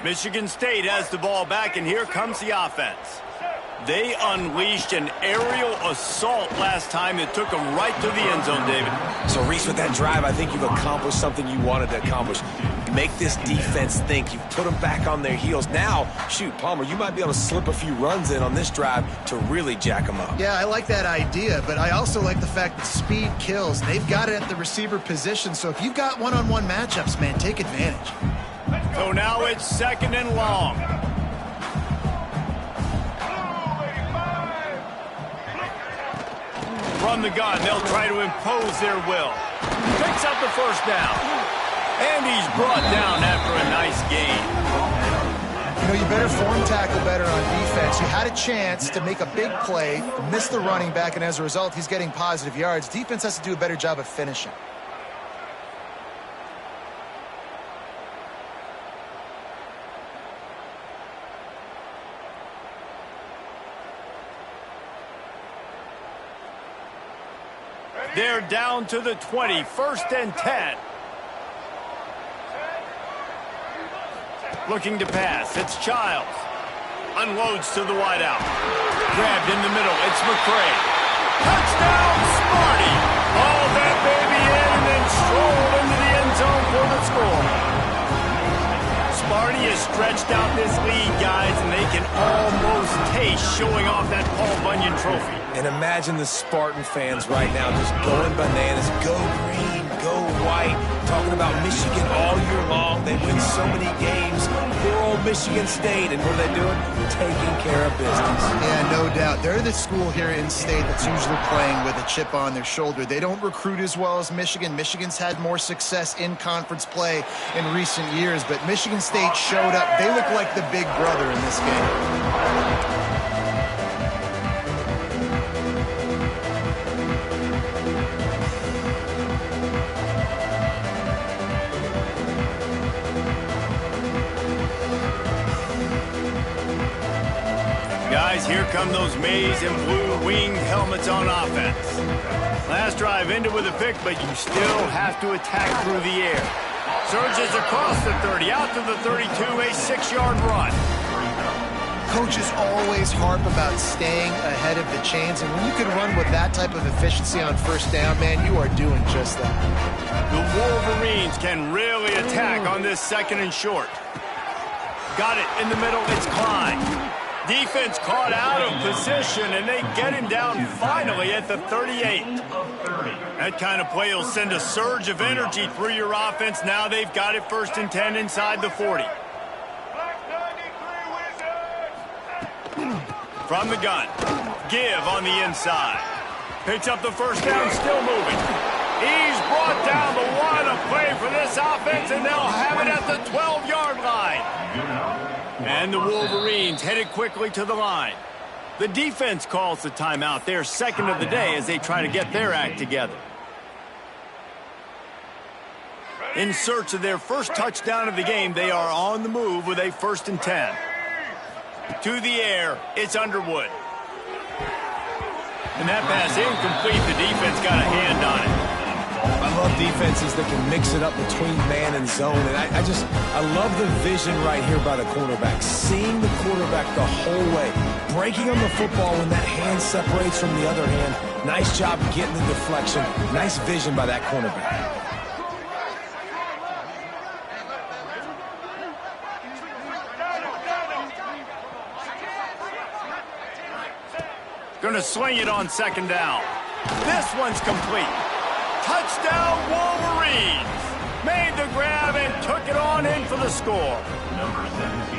Michigan State has the ball back, and here comes the offense. They unleashed an aerial assault last time that took them right to the end zone, David. So, Reese, with that drive, I think you've accomplished something you wanted to accomplish. Make this defense think. You've put them back on their heels. Now, shoot, Palmer, you might be able to slip a few runs in on this drive to really jack them up. Yeah, I like that idea, but I also like the fact that speed kills. They've got it at the receiver position, so if you've got one-on-one matchups, man, take advantage. So now it's 2nd and long. From the gun, they'll try to impose their will. Picks up the first down. And he's brought down after a nice gain. You know, you better form tackle better on defense. You had a chance to make a big play, missed the running back, and as a result, he's getting positive yards. Defense has to do a better job of finishing. They're down to the 20, 1st and 10. Looking to pass, it's Childs. Unloads to the wideout. Grabbed in the middle, it's McCray. Touchdown, Smarty! Hauled that baby in and then strolled into the end zone for the score. Smarty has stretched out this lead, guys, and they can almost taste showing off that Paul Bunyan trophy. And imagine the Spartan fans right now just going bananas. Go green, go white. Talking about Michigan all year long. They win so many games. Poor old Michigan State. And what are they doing? Taking care of business. Yeah, no doubt. They're the school here in state that's usually playing with a chip on their shoulder. They don't recruit as well as Michigan. Michigan's had more success in conference play in recent years, but Michigan State showed up. They look like the big brother in this game. Guys, here come those maize and blue winged helmets on offense. Last drive ended with a pick, but you still have to attack through the air. Surges across the 30, out to the 32, a 6-yard run. Coaches always harp about staying ahead of the chains, and when you can run with that type of efficiency on 1st down, man, you are doing just that. The Wolverines can really attack on this 2nd and short. Got it in the middle, it's Klein. Defense caught out of position, and they get him down finally at the 38. That kind of play will send a surge of energy through your offense. Now they've got it 1st and 10 inside the 40. From the gun, give on the inside. Picks up the 1st down, still moving. He's brought down the one, a play for this offense, and they'll have it at the 12-yard line. And the Wolverines headed quickly to the line. The defense calls the timeout, their 2nd of the day, as they try to get their act together. In search of their first touchdown of the game, they are on the move with a 1st and 10. To the air, it's Underwood. And that pass incomplete. The defense got a hand on it. I love defenses that can mix it up between man and zone. And I love the vision right here by the cornerback. Seeing the quarterback the whole way. Breaking on the football when that hand separates from the other hand. Nice job getting the deflection. Nice vision by that cornerback. Gonna swing it on 2nd down. This one's complete. Touchdown Wolverines! Made the grab and took it on in for the score. Number 17.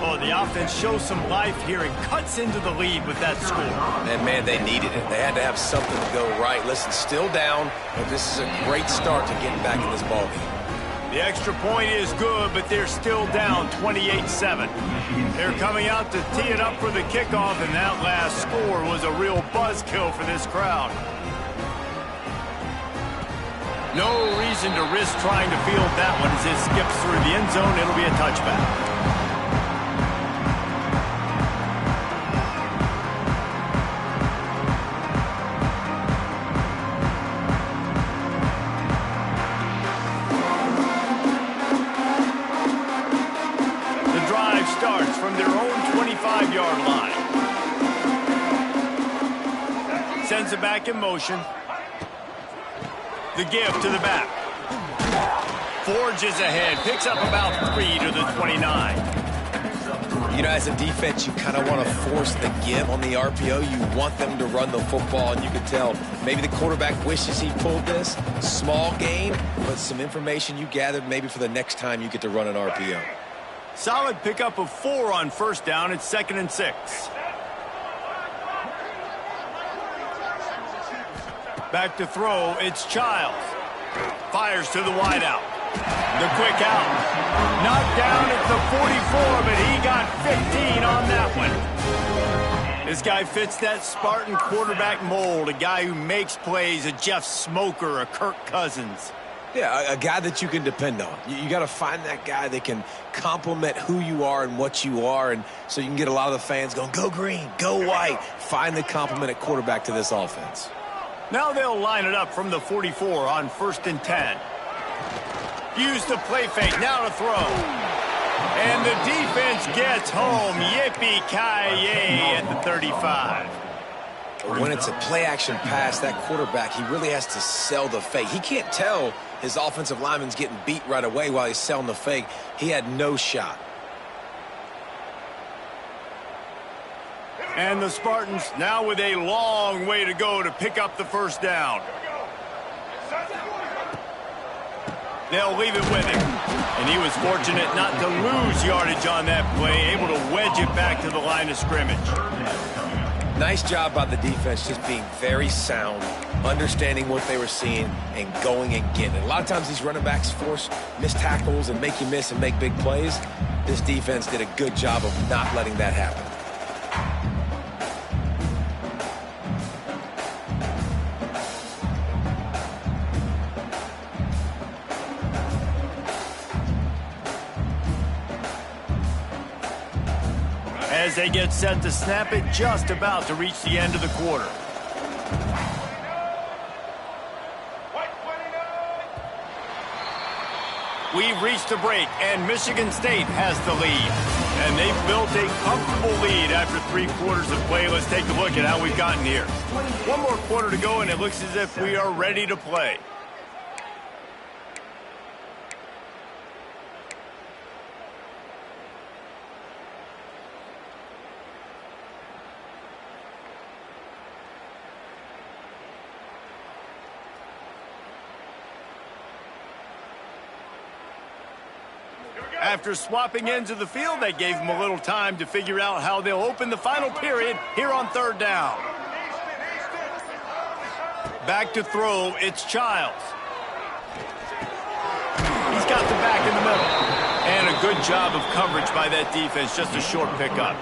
Oh, the offense shows some life here and cuts into the lead with that score. And, man, they needed it. They had to have something to go right. Listen, still down, but this is a great start to getting back in this ballgame. The extra point is good, but they're still down 28-7. They're coming out to tee it up for the kickoff, and that last score was a real buzzkill for this crowd. No reason to risk trying to field that one as it skips through the end zone. It'll be a touchback. The drive starts from their own 25-yard line. sends it back in motion. The give to the back. Forges ahead, picks up about 3 to the 29. You know, as a defense, you kind of want to force the give on the RPO. You want them to run the football, and you can tell maybe the quarterback wishes he pulled this. Small gain, but some information you gathered maybe for the next time you get to run an RPO. Solid pickup of 4 on first down. It's 2nd and 6. Back to throw, it's Childs. Fires to the wideout. The quick out. Knocked down at the 44, but he got 15 on that one. This guy fits that Spartan quarterback mold, a guy who makes plays, a Jeff Smoker, a Kirk Cousins. Yeah, a guy that you can depend on. You got to find that guy that can complement who you are and what you are, and so you can get a lot of the fans going, go green, go white. Find the complement at quarterback to this offense. Now they'll line it up from the 44 on 1st and 10. Use the play fake, now to throw. And the defense gets home. Yippee-ki-yay at the 35. When it's a play-action pass, that quarterback, he really has to sell the fake. He can't tell his offensive lineman's getting beat right away while he's selling the fake. He had no shot. And the Spartans now with a long way to go to pick up the first down. They'll leave it with him. And he was fortunate not to lose yardage on that play, able to wedge it back to the line of scrimmage. Nice job by the defense, just being very sound, understanding what they were seeing, and going and getting it. A lot of times these running backs force missed tackles and make you miss and make big plays. This defense did a good job of not letting that happen. As they get set to snap it, just about to reach the end of the quarter. We've reached a break, and Michigan State has the lead. And they've built a comfortable lead after 3 quarters of play. Let's take a look at how we've gotten here. 1 more quarter to go, and it looks as if we are ready to play. After swapping ends of the field, they gave them a little time to figure out how they'll open the final period here on 3rd down. Back to throw, it's Childs. He's got the back in the middle. And a good job of coverage by that defense, just a short pickup.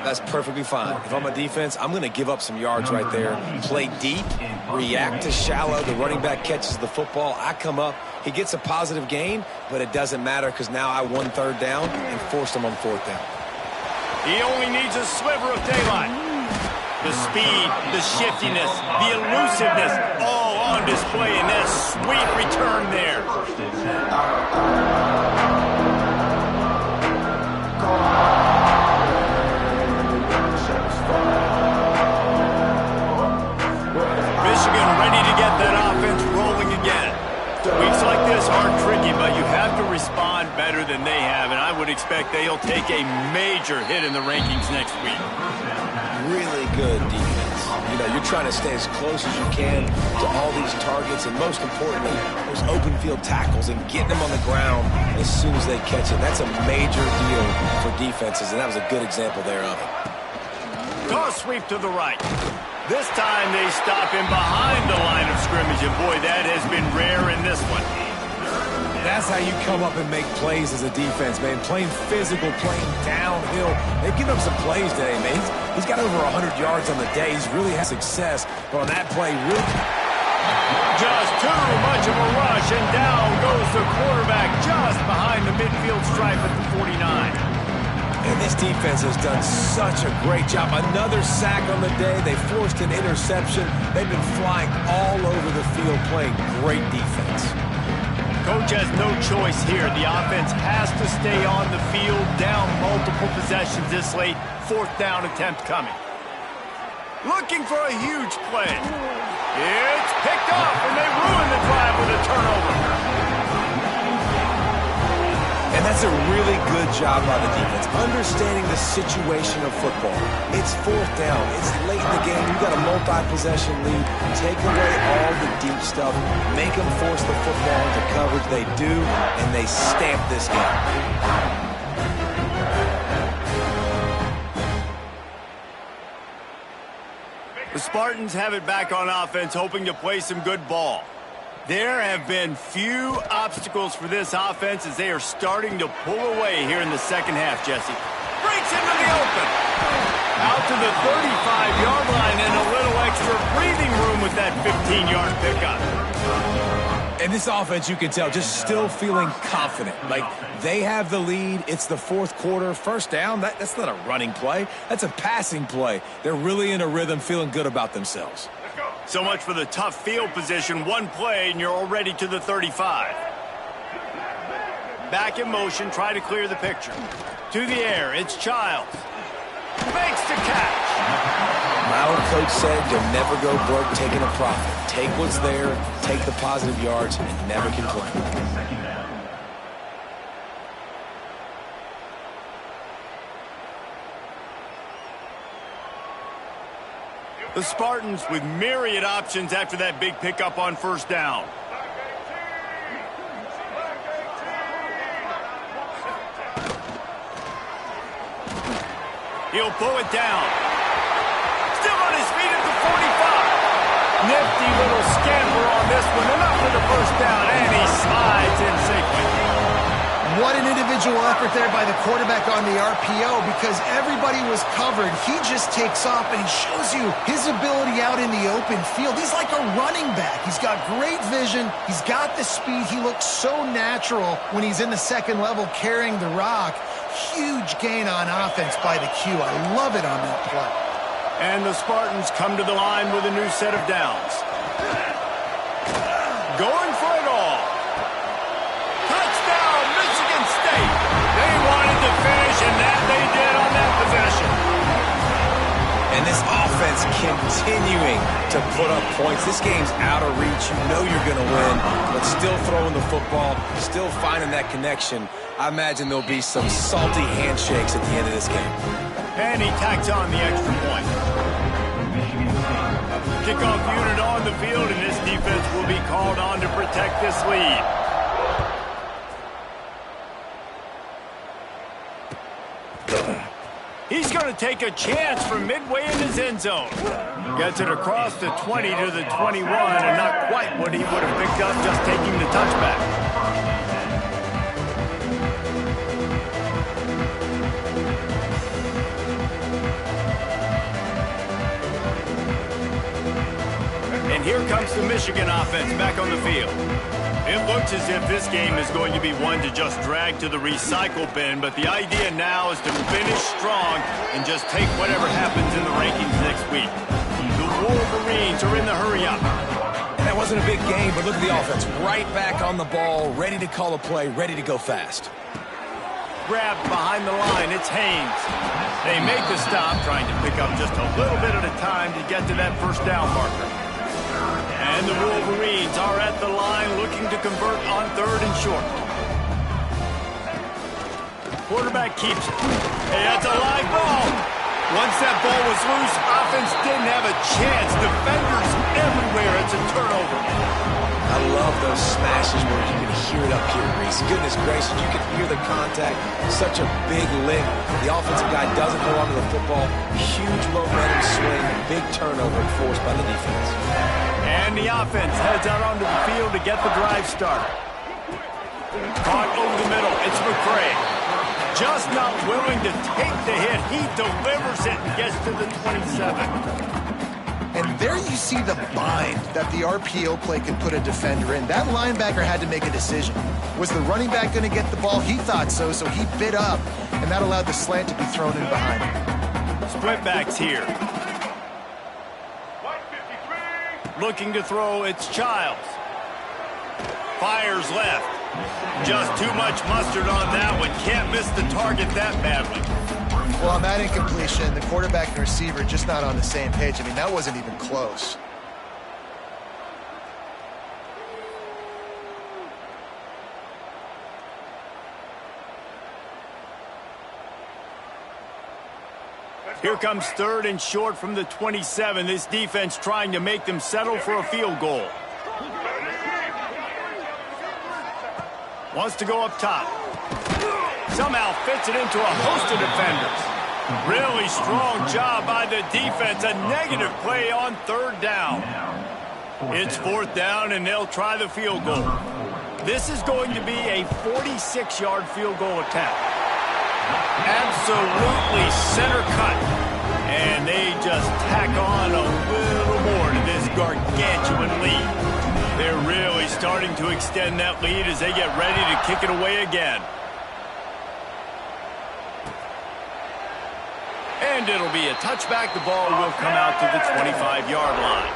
That's perfectly fine. If I'm a defense, I'm going to give up some yards right there. Play deep, react to shallow. The running back catches the football. I come up. He gets a positive gain, but it doesn't matter because now I won 3rd down and forced him on 4th down. He only needs a sliver of daylight. The speed, the shiftiness, the elusiveness, all on display in that sweet return there. Michigan ready to get that offense rolling again. Weeks like this are tricky, but you have to respond better than they have, and I would expect they'll take a major hit in the rankings next week. Really good defense. You know, you're trying to stay as close as you can to all these targets, and most importantly, those open field tackles and getting them on the ground as soon as they catch it. That's a major deal for defenses, and that was a good example there of it. Toss sweep to the right. This time they stop him behind the line of scrimmage, and boy, that has been rare in this one. That's how you come up and make plays as a defense, man. Playing physical, playing downhill. They've given up some plays today, man. He's got over 100 yards on the day. He's really had success, but on that play, really... Just too much of a rush, and down goes the quarterback just behind the midfield stripe at the 49. And this defense has done such a great job. Another sack on the day. They forced an interception. They've been flying all over the field, playing great defense. Coach has no choice here. The offense has to stay on the field, down multiple possessions this late. 4th down attempt coming. looking for a huge play. It's picked off, and they ruin the drive with a turnover. And that's a really good job by the defense, understanding the situation of football. It's fourth down. It's late in the game. You've got a multi-possession lead. Take away all the deep stuff. Make them force the football into coverage. They do, and they stamp this game. The Spartans have it back on offense, hoping to play some good ball. There have been few obstacles for this offense as they are starting to pull away here in the second half, Jesse. Breaks into the open. Out to the 35-yard line and a little extra breathing room with that 15-yard pickup. And this offense, you can tell, just still feeling confident. Like, they have the lead. It's the fourth quarter. First down, that's not a running play. That's a passing play. They're really in a rhythm, feeling good about themselves. So much for the tough field position. One play, and you're already to the 35. Back in motion, try to clear the picture. To the air, it's Childs. Makes the catch. My old coach said you'll never go broke taking a profit. Take what's there, take the positive yards, and never complain. The Spartans with myriad options after that big pickup on first down. He'll pull it down. Still on his feet at the 45. Nifty little scamper on this one. Enough for the first down, and he slides in safely. What an individual effort there by the quarterback on the RPO, because everybody was covered. He just takes off, and he shows you his ability out in the open field. He's like a running back. He's got great vision. He's got the speed. He looks so natural when he's in the second level carrying the rock. Huge gain on offense by the Q. I love it on that play. And the Spartans come to the line with a new set of downs. Going for it all. Touchdown, Michigan State. They wanted to finish, and that they did on that possession. And this offense continuing to put up points. This game's out of reach. You know you're going to win, but still throwing the football, still finding that connection. I imagine there'll be some salty handshakes at the end of this game. And he tacks on the extra point. Kickoff unit on the field, and this defense will be called on to protect this lead. He's going to take a chance from midway in his end zone. Gets it across the 20 to the 21, and not quite what he would have picked up just taking the touchback. And here comes the Michigan offense back on the field. It looks as if this game is going to be one to just drag to the recycle bin, but the idea now is to finish strong and just take whatever happens in the rankings next week. The Wolverines are in the hurry-up. That wasn't a big game, but look at the offense. Right back on the ball, ready to call a play, ready to go fast. Grabbed behind the line, it's Haynes. They make the stop, trying to pick up just a little bit at a time to get to that first down marker. And the Wolverines are at the line looking to convert on third and short. Quarterback keeps it. Hey, that's a live ball. Once that ball was loose, offense didn't have a chance. Defenders everywhere. It's a turnover. I love those smashes where you can hear it up here, Reese. Goodness gracious, you can hear the contact. Such a big lick. The offensive guy doesn't hold on to the football. Huge momentum swing. Big turnover forced by the defense. And the offense heads out onto the field to get the drive started. Caught over the middle. It's McCray. Just not willing to take the hit. He delivers it and gets to the 27. And there you see the bind that the RPO play can put a defender in. That linebacker had to make a decision. Was the running back going to get the ball? He thought so, so he bit up, and that allowed the slant to be thrown in behind him. Split backs here. Looking to throw, it's Childs. Fires left. Just too much mustard on that one. Can't miss the target that badly. Well, on that incompletion, the quarterback and receiver just not on the same page. I mean, that wasn't even close. Here comes 3rd and short from the 27. This defense trying to make them settle for a field goal. Wants to go up top. Somehow fits it into a host of defenders. Really strong job by the defense. A negative play on 3rd down. It's 4th down, and they'll try the field goal. This is going to be a 46-yard field goal attempt. Absolutely center cut. And they just tack on a little more to this gargantuan lead. They're really starting to extend that lead as they get ready to kick it away again. And it'll be a touchback. The ball will come out to the 25-yard line.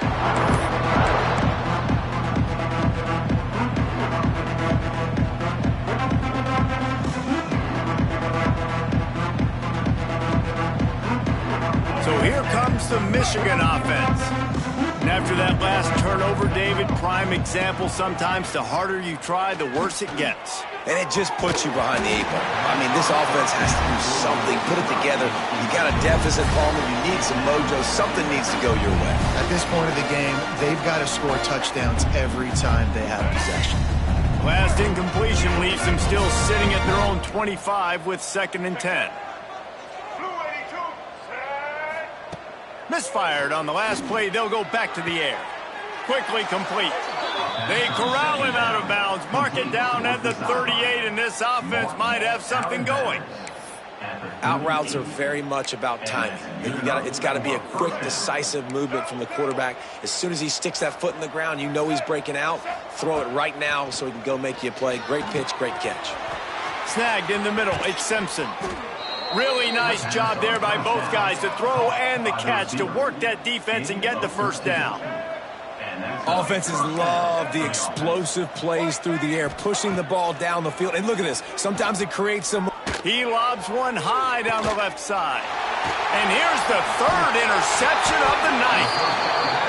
So here comes the Michigan offense. And after that last turnover, David, prime example, sometimes the harder you try, the worse it gets. And it just puts you behind the 8 ball. I mean, this offense has to do something, put it together. You got a deficit, Palmer. You need some mojo. Something needs to go your way. At this point of the game, they've got to score touchdowns every time they have possession. Last incompletion leaves them still sitting at their own 25 with 2nd and 10. Misfired on the last play. They'll go back to the air. Quickly complete. They corral him out of bounds. Mark it down at the 38, and this offense might have something going. Out routes are very much about timing. It's got to be a quick, decisive movement from the quarterback. As soon as he sticks that foot in the ground, you know he's breaking out. Throw it right now so he can go make you a play. Great pitch, great catch. Snagged in the middle. It's Simpson. Really nice job there by both guys, the throw and the catch, to work that defense and get the 1st down. Offenses love the explosive plays through the air, pushing the ball down the field. And look at this. Sometimes it creates some... He lobs one high down the left side. And here's the 3rd interception of the night.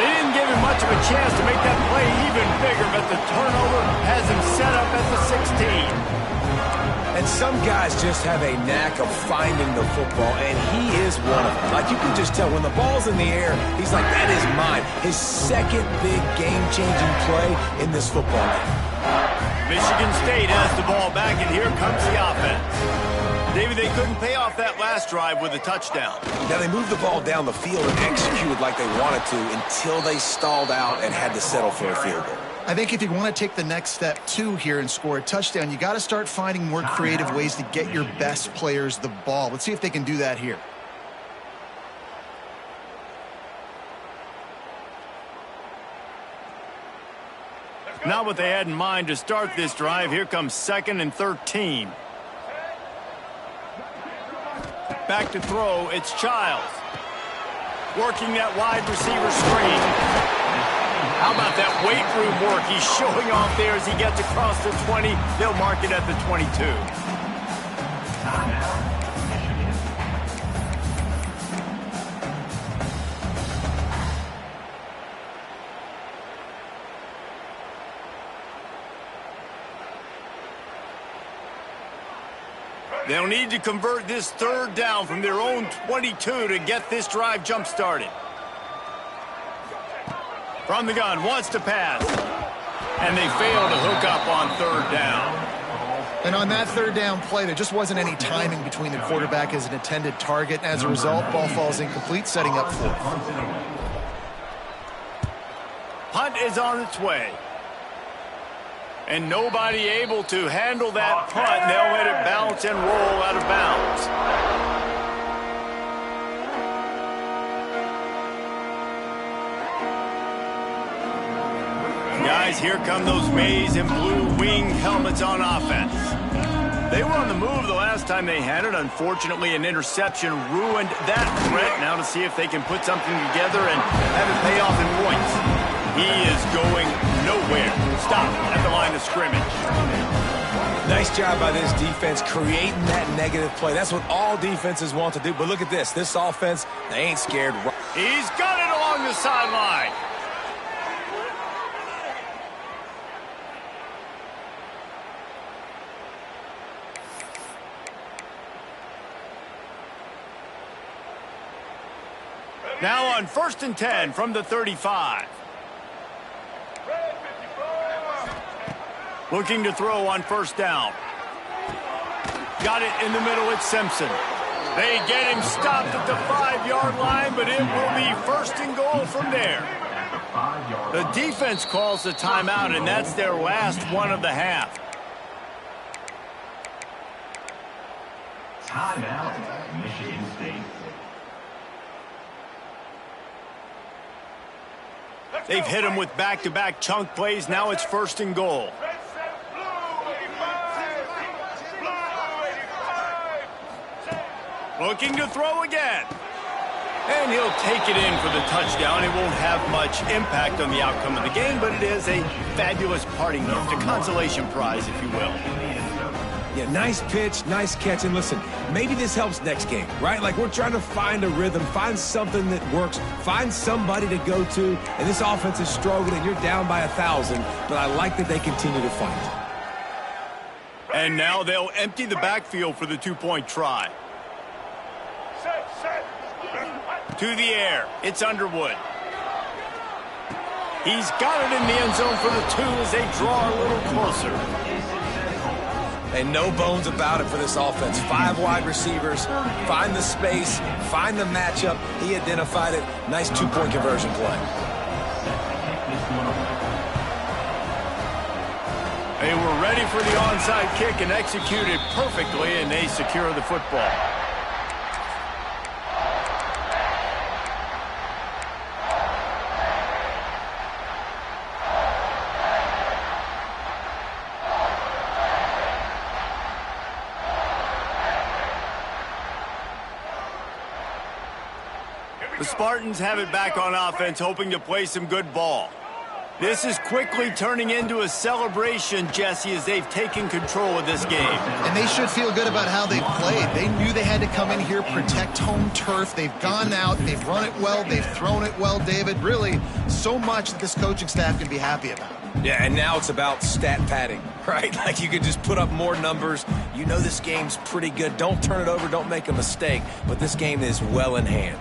They didn't give him much of a chance to make that play even bigger, but the turnover has him set up at the 16. And some guys just have a knack of finding the football, and he is one of them. Like, you can just tell when the ball's in the air, he's like, that is mine. His 2nd big game-changing play in this football game. Michigan State has the ball back, and here comes the offense. David, they couldn't pay off that last drive with a touchdown. Now, they moved the ball down the field and executed like they wanted to until they stalled out and had to settle for a field goal. I think if you want to take the next step, too, here and score a touchdown, you got to start finding more creative ways to get your best players the ball. Let's see if they can do that here. Not what they had in mind to start this drive. Here comes 2nd and 13. Back to throw. It's Childs. Working that wide receiver screen. How about that weight room work he's showing off there as he gets across the 20. They'll mark it at the 22. They'll need to convert this 3rd down from their own 22 to get this drive jump-started. From the gun, wants to pass. And they fail to hook up on 3rd down. And on that 3rd down play, there just wasn't any timing between the quarterback as an intended target. As a result, ball falls incomplete, setting up 4th. Punt is on its way. And nobody able to handle that punt. They'll let it bounce and roll out of bounds. Guys, here come those maize and blue winged helmets on offense. They were on the move the last time they had it. Unfortunately, an interception ruined that threat. Now to see if they can put something together and have it pay off in points. He is going nowhere. Stop at the line of scrimmage. Nice job by this defense creating that negative play. That's what all defenses want to do. But look at this. This offense, they ain't scared. He's got it along the sideline. Now on 1st and 10 from the 35. Looking to throw on 1st down. Got it in the middle, it's Simpson. They get him stopped at the 5-yard line, but it will be 1st and goal from there. The defense calls the timeout, and that's their last one of the half. Timeout, Michigan State. They've hit him with back-to-back chunk plays. Now it's 1st and goal. Looking to throw again. And he'll take it in for the touchdown. It won't have much impact on the outcome of the game, but it is a fabulous parting gift, a consolation prize, if you will. Yeah, nice pitch, nice catch. And listen, maybe this helps next game, right? Like, we're trying to find a rhythm, find something that works, find somebody to go to. And this offense is struggling. You're down by 1,000, but I like that they continue to fight. And now they'll empty the backfield for the 2-point try. To the air, it's Underwood. He's got it in the end zone for the 2 as they draw a little closer. And no bones about it for this offense. 5 wide receivers, find the space, find the matchup. He identified it. Nice 2-point conversion play. They were ready for the onside kick and executed perfectly, and they secure the football. The Spartans have it back on offense, hoping to play some good ball. This is quickly turning into a celebration, Jesse, as they've taken control of this game. And they should feel good about how they've played. They knew they had to come in here, protect home turf. They've gone out, they've run it well, they've thrown it well, David. Really, so much that this coaching staff can be happy about. Yeah, and now it's about stat padding, right? Like, you could just put up more numbers. You know this game's pretty good. Don't turn it over, don't make a mistake. But this game is well in hand.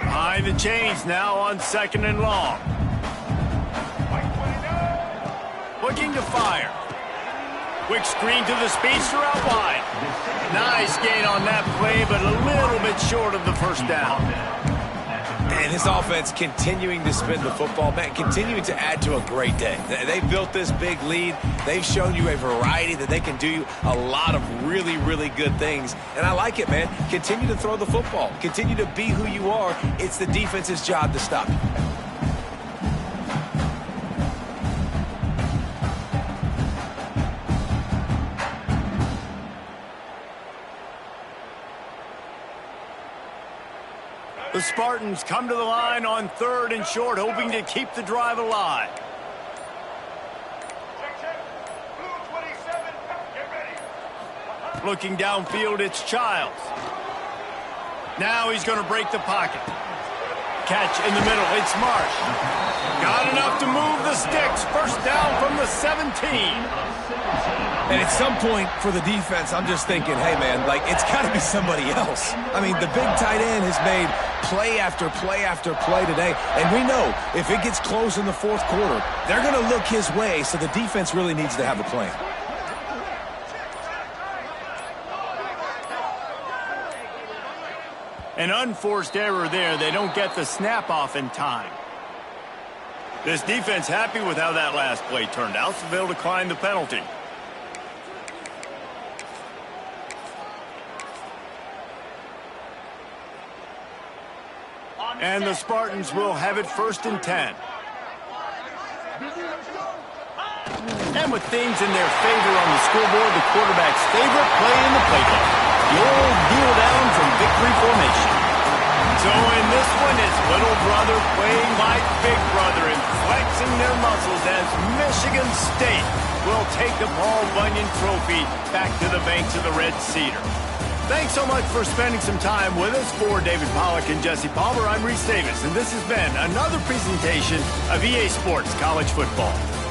Behind the chains now on 2nd and long. Looking to fire. Quick screen to the speedster out wide. Nice gain on that play, but a little bit short of the 1st down. And this offense continuing to spin the football, man, continuing to add to a great day. They built this big lead. They've shown you a variety that they can do a lot of really, really good things. And I like it, man. Continue to throw the football. Continue to be who you are. It's the defense's job to stop you. The Spartans come to the line on 3rd and short, hoping to keep the drive alive. Looking downfield, it's Childs. Now he's going to break the pocket. Catch in the middle, it's Marsh. Got enough to move the sticks. 1st down from the 17. And at some point for the defense, I'm just thinking, hey, man, like, it's got to be somebody else. I mean, the big tight end has made play after play after play today. And we know if it gets close in the 4th quarter, they're going to look his way, so the defense really needs to have a plan. An unforced error there. They don't get the snap off in time. This defense happy with how that last play turned out, so they'll decline the penalty. And the Spartans will have it 1st and 10. And with things in their favor on the scoreboard, the quarterback's favorite play in the playbook. The old kneel down from victory formation. So in this one, it's little brother playing like big brother and flexing their muscles as Michigan State will take the Paul Bunyan Trophy back to the banks of the Red Cedar. Thanks so much for spending some time with us. For David Pollack and Jesse Palmer, I'm Reese Davis, and this has been another presentation of EA Sports College Football.